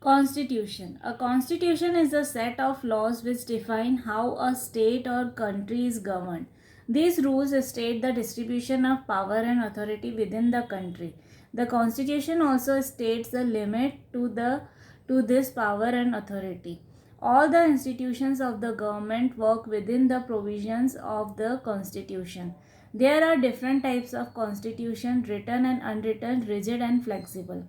Constitution. A constitution is a set of laws which define how a state or country is governed. These rules state the distribution of power and authority within the country. The constitution also states the limit to this power and authority. All the institutions of the government work within the provisions of the constitution. There are different types of constitution, written and unwritten, rigid and flexible.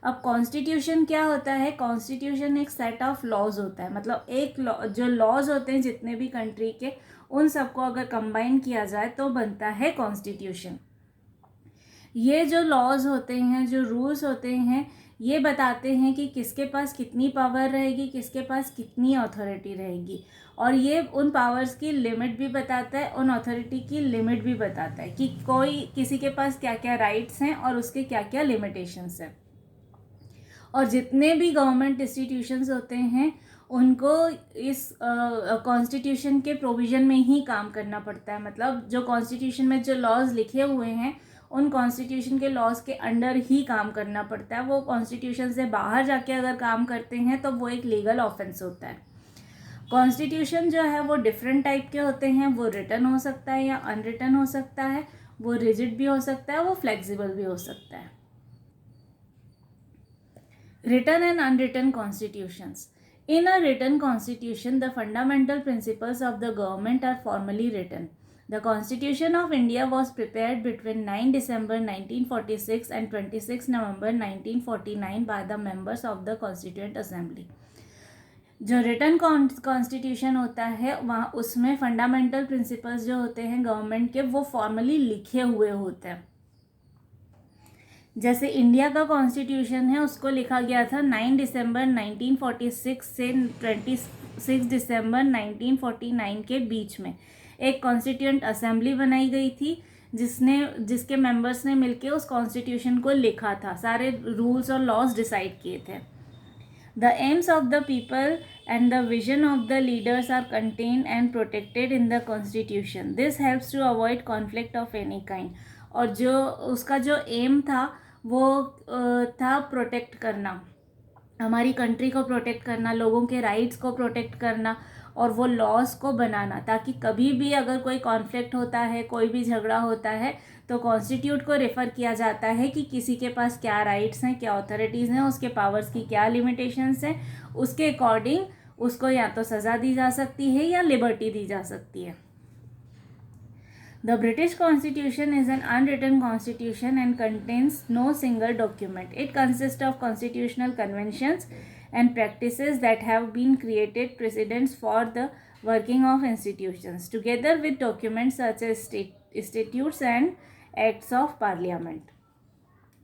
अब constitution क्या होता है? Constitution एक set of laws होता है, मतलब एक जो लॉज होते हैं जितने भी कंट्री के, उन सबको अगर कंबाइन किया जाए तो बनता है कॉन्स्टिट्यूशन. ये जो लॉज होते हैं, जो रूल्स होते हैं, ये बताते हैं कि किसके पास कितनी पावर रहेगी, किसके पास कितनी अथॉरिटी रहेगी, और ये उन पावर्स की लिमिट भी बताता है, उन अथॉरिटी की लिमिट भी बताता है कि कोई किसी के पास क्या क्या राइट्स हैं और उसके क्या क्या लिमिटेशंस हैं. और जितने भी गवर्नमेंट इंस्टीट्यूशंस होते हैं उनको इस कॉन्स्टिट्यूशन के प्रोविज़न में ही काम करना पड़ता है. मतलब जो कॉन्स्टिट्यूशन में जो लॉज लिखे हुए हैं उन कॉन्स्टिट्यूशन के लॉज के अंडर ही काम करना पड़ता है. वो कॉन्स्टिट्यूशन से बाहर जाके अगर काम करते हैं तो वो एक लीगल ऑफेंस होता है. कॉन्स्टिट्यूशन जो है वो डिफरेंट टाइप के होते हैं. वो रिटन हो सकता है या अनरिटन हो सकता है, वो रिजिड भी हो सकता है, वो फ्लेक्सिबल भी हो सकता है. Written and unwritten constitutions. In a written constitution, the fundamental principles of the government are formally written. The Constitution of India was prepared between 9 December 1946 and 26 November 1949 by the members of the Constituent Assembly. जो written constitution होता है वहाँ उसमें fundamental principles जो होते हैं government के, वो फॉर्मली लिखे हुए होते हैं. जैसे इंडिया का कॉन्स्टिट्यूशन है उसको लिखा गया था 9 दिसंबर 1946 से 26 दिसंबर 1949 के बीच में. एक कॉन्स्टिट्यूएंट असेंबली बनाई गई थी जिसके मेंबर्स ने मिलके उस कॉन्स्टिट्यूशन को लिखा था, सारे रूल्स और लॉज डिसाइड किए थे. The aims of the people and the vision of the leaders are contained and protected in the constitution. This helps to avoid conflict of any kind. और जो उसका जो एम था वो था प्रोटेक्ट करना, हमारी कंट्री को प्रोटेक्ट करना, लोगों के राइट्स को प्रोटेक्ट करना, और वो लॉज को बनाना ताकि कभी भी अगर कोई कॉन्फ्लिक्ट होता है, कोई भी झगड़ा होता है, तो कॉन्स्टिट्यूट को रेफ़र किया जाता है कि किसी के पास क्या राइट्स हैं, क्या अथॉरिटीज़ हैं, उसके पावर्स की क्या लिमिटेशंस हैं. उसके अकॉर्डिंग उसको या तो सज़ा दी जा सकती है या लिबर्टी दी जा सकती है. The British Constitution is an unwritten constitution and contains no single document. It consists of constitutional conventions and practices that have been created precedents for the working of institutions, together with documents such as statutes and acts of parliament.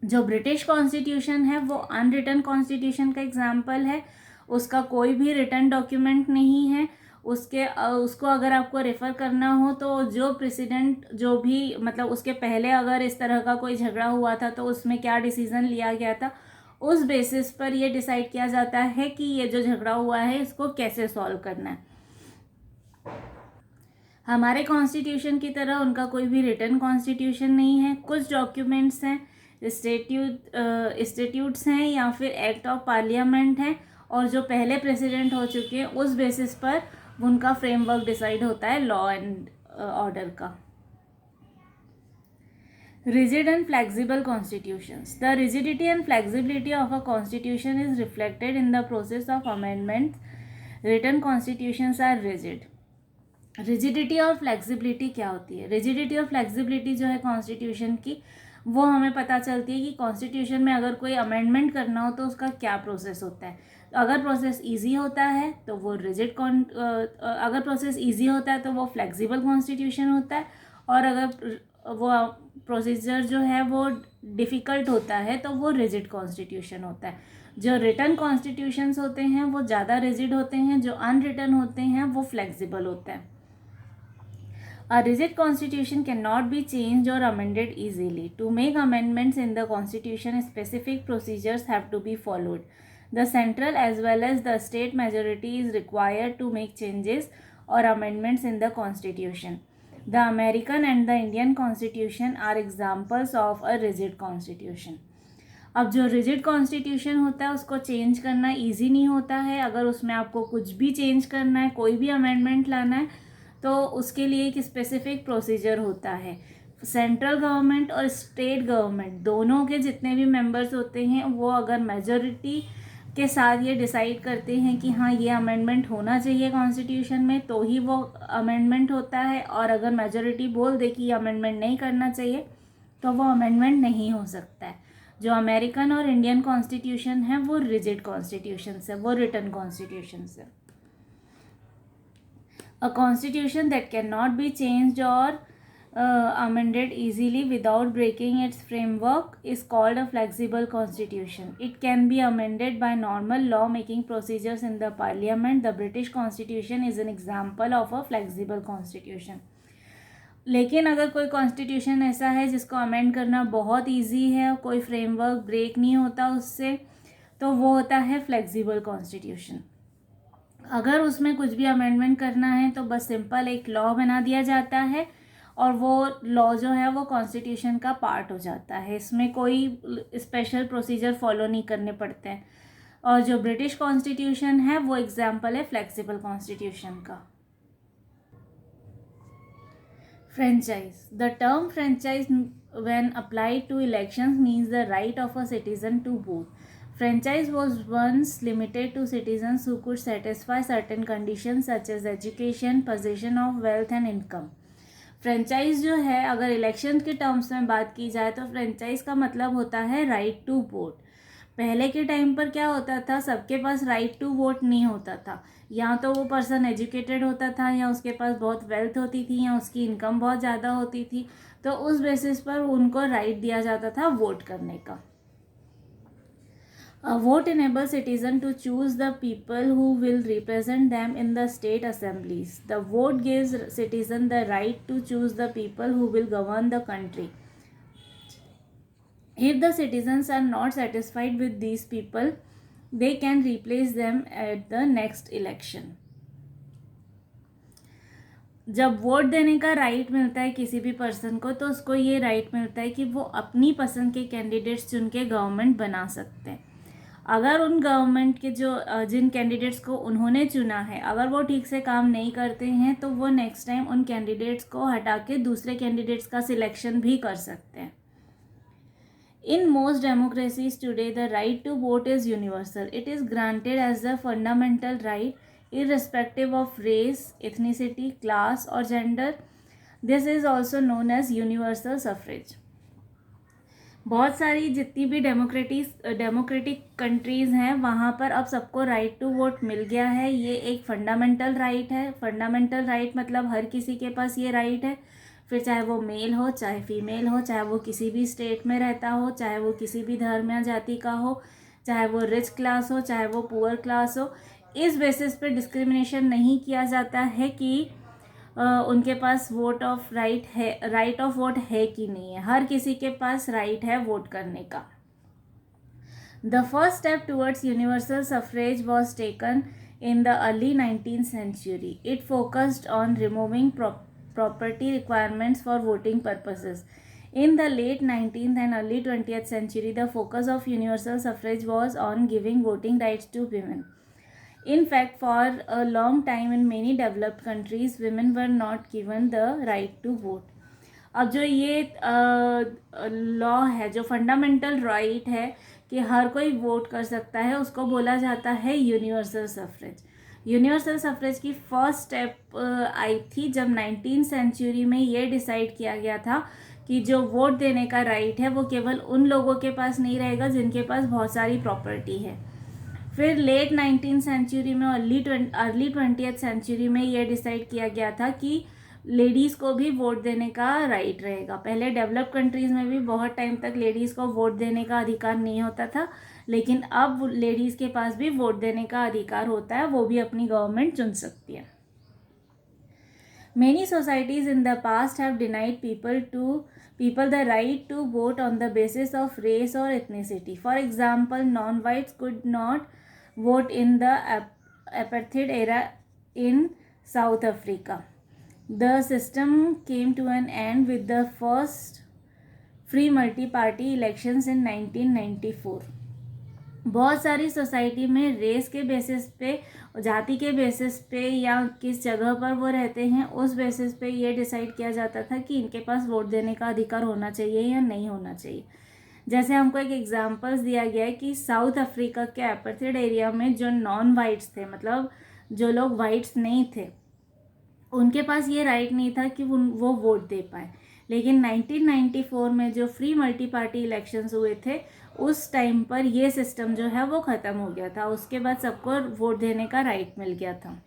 जो British constitution है वो unwritten constitution का example है. उसका कोई भी written document नहीं है. उसको अगर आपको रेफ़र करना हो तो जो प्रेसिडेंट, जो भी मतलब उसके पहले अगर इस तरह का कोई झगड़ा हुआ था तो उसमें क्या डिसीज़न लिया गया था, उस बेसिस पर ये डिसाइड किया जाता है कि ये जो झगड़ा हुआ है इसको कैसे सॉल्व करना है. हमारे कॉन्स्टिट्यूशन की तरह उनका कोई भी रिटन कॉन्स्टिट्यूशन नहीं है. कुछ डॉक्यूमेंट्स हैं, स्टेट्यूट्स हैं या फिर एक्ट ऑफ पार्लियामेंट हैं, और जो पहले प्रेसिडेंट हो चुके हैं उस बेसिस पर उनका फ्रेमवर्क डिसाइड होता है लॉ एंड ऑर्डर का. Rigid and flexible constitutions. The rigidity and flexibility of a constitution is reflected in the process of amendments. Written constitutions are rigid. Rigidity और flexibility क्या होती है? Rigidity और flexibility जो है कॉन्स्टिट्यूशन की, वो हमें पता चलती है कि कॉन्स्टिट्यूशन में अगर कोई अमेंडमेंट करना हो तो उसका क्या प्रोसेस होता है. अगर प्रोसेस इजी होता है तो वो रिजिड अगर प्रोसेस इजी होता है तो वो फ्लेक्सिबल कॉन्स्टिट्यूशन होता है, और अगर वो प्रोसीजर जो है वो डिफ़िकल्ट होता है तो वो रिजिड कॉन्स्टिट्यूशन होता है. जो रिटन कॉन्स्टिट्यूशंस होते हैं वो ज़्यादा रिजिड होते हैं, जो अनरिटन होते हैं वो फ्लेक्सिबल होते हैं. A rigid constitution cannot be changed or amended easily. To make amendments in the constitution, specific procedures have to be followed. The central as well as the state majority is required to make changes or amendments in the constitution. The American and the Indian constitution are examples of a rigid constitution. अब जो rigid constitution होता है उसको change करना easy नहीं होता है। अगर उसमें आपको कुछ भी चेंज करना है, कोई भी अमेंडमेंट लाना है, तो उसके लिए एक स्पेसिफिक प्रोसीजर होता है। सेंट्रल गवर्नमेंट और स्टेट गवर्नमेंट दोनों के जितने भी मेंबर्स होते हैं वो अगर मेजॉरिटी के साथ ये डिसाइड करते हैं कि हाँ ये अमेंडमेंट होना चाहिए कॉन्स्टिट्यूशन में, तो ही वो अमेंडमेंट होता है। और अगर मेजॉरिटी बोल दे कि ये अमेंडमेंट नहीं करना चाहिए तो वो अमेंडमेंट नहीं हो सकता है। जो अमेरिकन और इंडियन कॉन्स्टिट्यूशन है वो रिजिड कॉन्स्टिट्यूशन है, वो रिटन कॉन्स्टिट्यूशन है। A constitution that cannot be changed or amended easily without breaking its framework is called a flexible constitution. It can be amended by normal law-making procedures in the parliament. The British Constitution is an example of a flexible constitution. लेकिन अगर कोई constitution ऐसा है जिसको amend करना बहुत easy है और कोई फ्रेमवर्क ब्रेक नहीं होता उससे, तो वो होता है फ्लेक्सिबल कॉन्स्टिट्यूशन। अगर उसमें कुछ भी अमेंडमेंट करना है तो बस सिंपल एक लॉ बना दिया जाता है और वो लॉ जो है वो कॉन्स्टिट्यूशन का पार्ट हो जाता है। इसमें कोई स्पेशल प्रोसीजर फॉलो नहीं करने पड़ते हैं। और जो ब्रिटिश कॉन्स्टिट्यूशन है वो एग्जाम्पल है फ्लेक्सिबल कॉन्स्टिट्यूशन का। Franchise. The term franchise when applied to elections means the right of a citizen to vote. Franchise was once limited to citizens who could satisfy certain conditions such as education, possession of wealth and income. Franchise जो है अगर election के terms में बात की जाए तो franchise का मतलब होता है राइट टू वोट। पहले के टाइम पर क्या होता था, सबके पास राइट टू वोट नहीं होता था। या तो वो पर्सन एजुकेटेड होता था, या उसके पास बहुत वेल्थ होती थी, या उसकी इनकम बहुत ज़्यादा होती थी, तो उस बेसिस पर उनको राइट दिया जाता था वोट करने का। A vote enables citizens to choose the people who will represent them in the state assemblies. The vote gives citizens the right to choose the people who will govern the country. If the citizens are not satisfied with these people, they can replace them at the next election. जब vote देने का right मिलता है किसी भी person को, तो उसको ये राइट मिलता है कि वो अपनी पसंद के कैंडिडेट्स चुन के गवर्नमेंट बना सकते हैं। अगर उन गवर्नमेंट के जिन कैंडिडेट्स को उन्होंने चुना है अगर वो ठीक से काम नहीं करते हैं तो वो नेक्स्ट टाइम उन कैंडिडेट्स को हटा के दूसरे कैंडिडेट्स का सिलेक्शन भी कर सकते हैं। In most democracies today, the right to vote is universal. It is granted as a fundamental right, irrespective of race, ethnicity, class, or gender. This is also known as universal suffrage. बहुत सारी जितनी भी democratic countries हैं वहाँ पर अब सबको right to vote मिल गया है। ये एक फंडामेंटल राइट है। फंडामेंटल राइट मतलब हर किसी के पास ये राइट है, फिर चाहे वो मेल हो चाहे फीमेल हो, चाहे वो किसी भी स्टेट में रहता हो, चाहे वो किसी भी धर्म या जाति का हो, चाहे वो रिच क्लास हो चाहे वो पुअर क्लास हो। इस बेसिस पे डिस्क्रिमिनेशन नहीं किया जाता है कि उनके पास राइट ऑफ वोट है कि नहीं है। हर किसी के पास राइट है वोट करने का। The first step towards universal suffrage was taken in the early 19th century. It focused on removing property requirements for voting purposes. In the late 19th and early 20th century, the focus of universal suffrage was on giving voting rights to women. In fact, for a long time in many developed countries, women were not given the right to vote. अब जो ये law है, जो fundamental right है कि हर कोई vote कर सकता है, उसको बोला जाता है यूनिवर्सल सफरेज। यूनिवर्सल सफरेज की फर्स्ट स्टेप आई थी जब 19th सेंचुरी में ये डिसाइड किया गया था कि जो वोट देने का राइट है वो केवल उन लोगों के पास नहीं रहेगा जिनके पास बहुत सारी प्रॉपर्टी है। फिर लेट 19th सेंचुरी में अर्ली 20th सेंचुरी में ये डिसाइड किया गया था कि लेडीज़ को भी वोट देने का राइट रहेगा। पहले डेवलप कंट्रीज़ में भी बहुत टाइम तक लेडीज़ को वोट देने का अधिकार नहीं होता था, लेकिन अब लेडीज़ के पास भी वोट देने का अधिकार होता है, वो भी अपनी गवर्नमेंट चुन सकती है। Many societies in the past have denied people the right to vote on the basis of race or ethnicity. For example, non-whites could not vote in the apartheid era in South Africa. The system came to an end with the free multi party elections in 1994। बहुत सारी society में race के basis पे, जाति के basis पे या किस जगह पर वो रहते हैं उस बेसिस पे ये डिसाइड किया जाता था कि इनके पास वोट देने का अधिकार होना चाहिए या नहीं होना चाहिए। जैसे हमको एक एग्जांपल्स दिया गया है कि साउथ अफ्रीका के अपार्थाइड एरिया में जो नॉन वाइट्स थे, मतलब जो लोग वाइट्स नहीं थे, उनके पास ये राइट नहीं था कि वो वोट दे पाए। लेकिन 1994 में जो फ्री मल्टी पार्टी इलेक्शंस हुए थे उस टाइम पर ये सिस्टम जो है वो ख़त्म हो गया था। उसके बाद सबको वोट देने का राइट मिल गया था।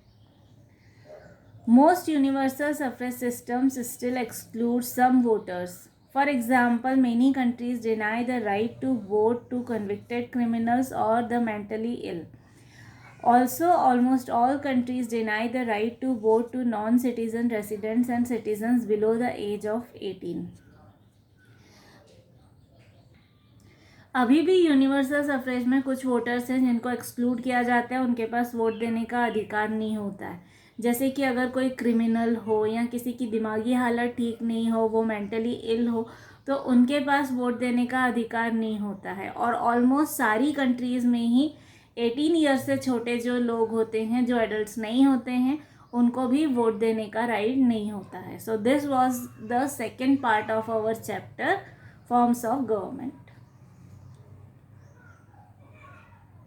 Most universal suffrage systems still exclude some voters. For example, many countries deny the right to vote to convicted criminals और the mentally ill. Also, almost all countries deny the right to vote to non-citizen residents and citizens below the age of 18. अभी भी universal suffrage में कुछ voters हैं जिनको exclude किया जाता है, उनके पास वोट देने का अधिकार नहीं होता है। जैसे कि अगर कोई क्रिमिनल हो या किसी की दिमागी हालत ठीक नहीं हो, वो मेंटली इल हो, तो उनके पास वोट देने का अधिकार नहीं होता है। और ऑलमोस्ट सारी कंट्रीज़ में ही 18 ईयर्स से छोटे जो लोग होते हैं, जो एडल्ट्स नहीं होते हैं, उनको भी वोट देने का राइट नहीं होता है। So this was the second part of our chapter forms of government.